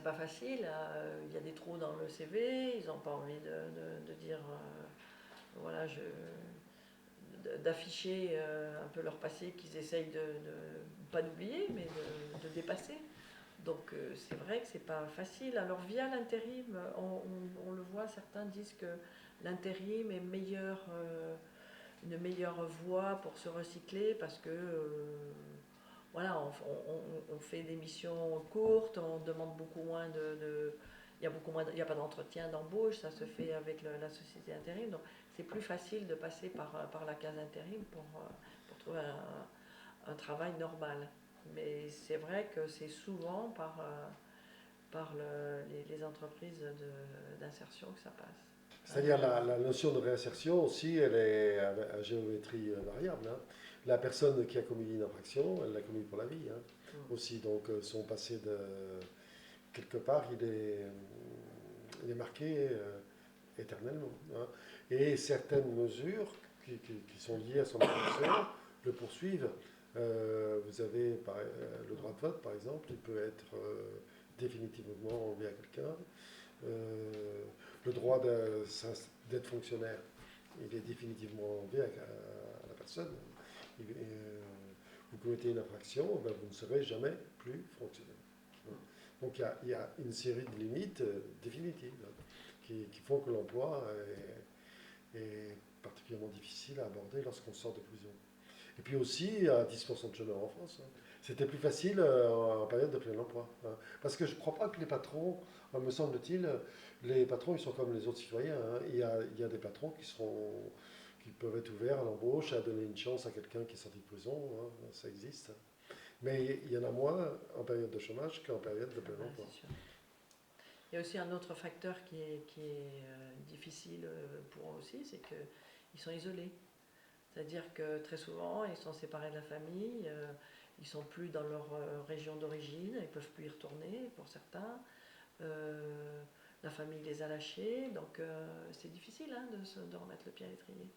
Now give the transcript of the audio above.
C'est pas facile, il y a des trous dans le CV, ils n'ont pas envie de dire voilà, d'afficher un peu leur passé qu'ils essayent pas d'oublier, mais de dépasser. Donc c'est vrai que c'est pas facile. Alors via l'intérim, on le voit, certains disent que l'intérim est une meilleure voie pour se recycler parce que voilà, on fait des missions courtes, on demande beaucoup moins il y a beaucoup moins, il n'y a pas d'entretien d'embauche, ça se fait avec la société intérim, donc c'est plus facile de passer par la case intérim pour trouver un travail normal. Mais c'est vrai que c'est souvent par les entreprises d'insertion que ça passe. C'est-à-dire la notion de réinsertion aussi, elle est à géométrie variable, hein. La personne qui a commis une infraction, elle l'a commis pour la vie, hein, aussi. Donc son passé de quelque part, il est marqué éternellement, hein. Et certaines mesures qui sont liées à son infraction le poursuivent. Vous avez le droit de vote, par exemple, il peut être définitivement enlevé à quelqu'un. Euh, le droit d'être fonctionnaire, il est définitivement enlevé à la personne. Vous commettez une infraction, ben vous ne serez jamais plus fonctionnaire. Donc il y a une série de limites définitives, hein, qui font que l'emploi est particulièrement difficile à aborder lorsqu'on sort de prison. Et puis aussi, il y a 10% de chômeurs en France, hein. C'était plus facile en période de plein emploi, hein. Parce que je ne crois pas que les patrons, me semble-t-il, les patrons, ils sont comme les autres citoyens, hein. Il y a des patrons qui peuvent être ouverts à l'embauche, à donner une chance à quelqu'un qui est sorti de prison, hein. Ça existe. Mais il y en a moins en période de chômage qu'en période de plein emploi. C'est sûr. Il y a aussi un autre facteur qui est difficile pour eux aussi, c'est qu'ils sont isolés. C'est-à-dire que très souvent, ils sont séparés de la famille, ils ne sont plus dans leur région d'origine, ils ne peuvent plus y retourner pour certains. La famille les a lâchés, donc c'est difficile, hein, de remettre le pied à l'étrier.